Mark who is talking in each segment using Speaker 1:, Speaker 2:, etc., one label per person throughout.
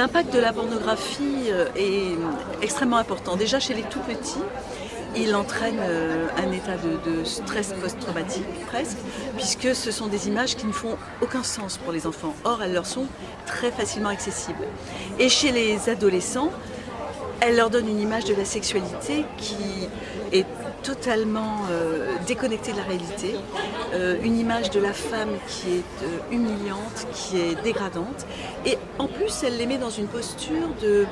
Speaker 1: L'impact de la pornographie est extrêmement important. Déjà chez les tout petits, il entraîne un état de stress post-traumatique presque, puisque ce sont des images qui ne font aucun sens pour les enfants. Or, elles leur sont très facilement accessibles. Et chez les adolescents, elles leur donnent une image de la sexualité qui est totalement déconnectée de la réalité, une image de la femme qui est humiliante, qui est dégradante, et en plus elle les met dans une posture de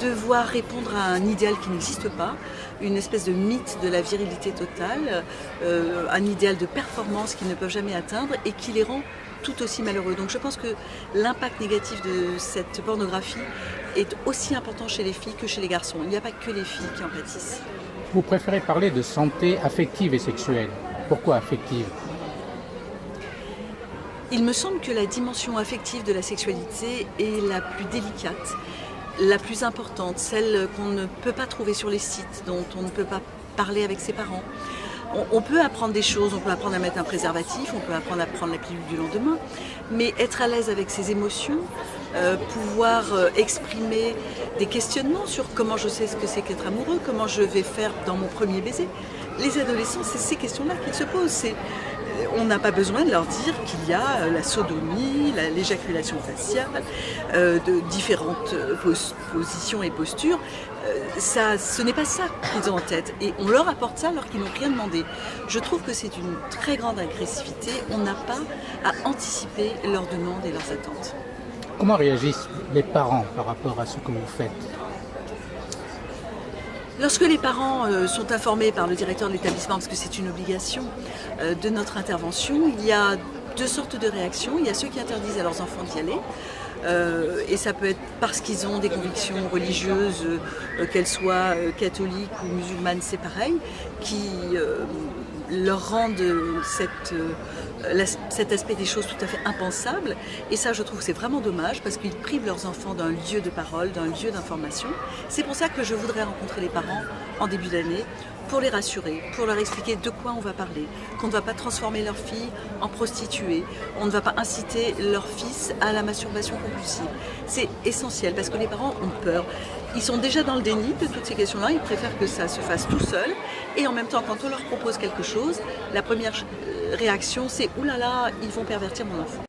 Speaker 1: devoir répondre à un idéal qui n'existe pas, une espèce de mythe de la virilité totale, un idéal de performance qu'ils ne peuvent jamais atteindre et qui les rend tout aussi malheureux. Donc je pense que l'impact négatif de cette pornographie est aussi important chez les filles que chez les garçons. Il n'y a pas que les filles qui en pâtissent.
Speaker 2: Vous préférez parler de santé affective et sexuelle. Pourquoi affective ?
Speaker 1: Il me semble que la dimension affective de la sexualité est la plus délicate, la plus importante, celle qu'on ne peut pas trouver sur les sites, dont on ne peut pas parler avec ses parents. On peut apprendre des choses, on peut apprendre à mettre un préservatif, on peut apprendre à prendre la pilule du lendemain, mais être à l'aise avec ses émotions, pouvoir exprimer des questionnements sur comment je sais ce que c'est qu'être amoureux, comment je vais faire dans mon premier baiser. Les adolescents, c'est ces questions-là qu'ils se posent. On n'a pas besoin de leur dire qu'il y a la sodomie, l'éjaculation faciale, de différentes positions et postures. Ce n'est pas ça qu'ils ont en tête. Et on leur apporte ça alors qu'ils n'ont rien demandé. Je trouve que c'est une très grande agressivité. On n'a pas à anticiper leurs demandes et leurs attentes.
Speaker 2: Comment réagissent les parents par rapport à ce que vous faites ?
Speaker 1: Lorsque les parents sont informés par le directeur de l'établissement, parce que c'est une obligation de notre intervention, il y a deux sortes de réactions. Il y a ceux qui interdisent à leurs enfants d'y aller. Et ça peut être parce qu'ils ont des convictions religieuses, qu'elles soient catholiques ou musulmanes, c'est pareil, qui leur rendent cet aspect des choses tout à fait impensable. Et ça, je trouve que c'est vraiment dommage parce qu'ils privent leurs enfants d'un lieu de parole, d'un lieu d'information. C'est pour ça que je voudrais rencontrer les parents en début d'année pour les rassurer, pour leur expliquer de quoi on va parler, qu'on ne va pas transformer leur fille en prostituée, on ne va pas inciter leur fils à la masturbation compulsive. C'est essentiel parce que les parents ont peur. Ils sont déjà dans le déni de toutes ces questions-là, ils préfèrent que ça se fasse tout seul. Et en même temps, quand on leur propose quelque chose, la première réaction c'est « Ouh là là, ils vont pervertir mon enfant ».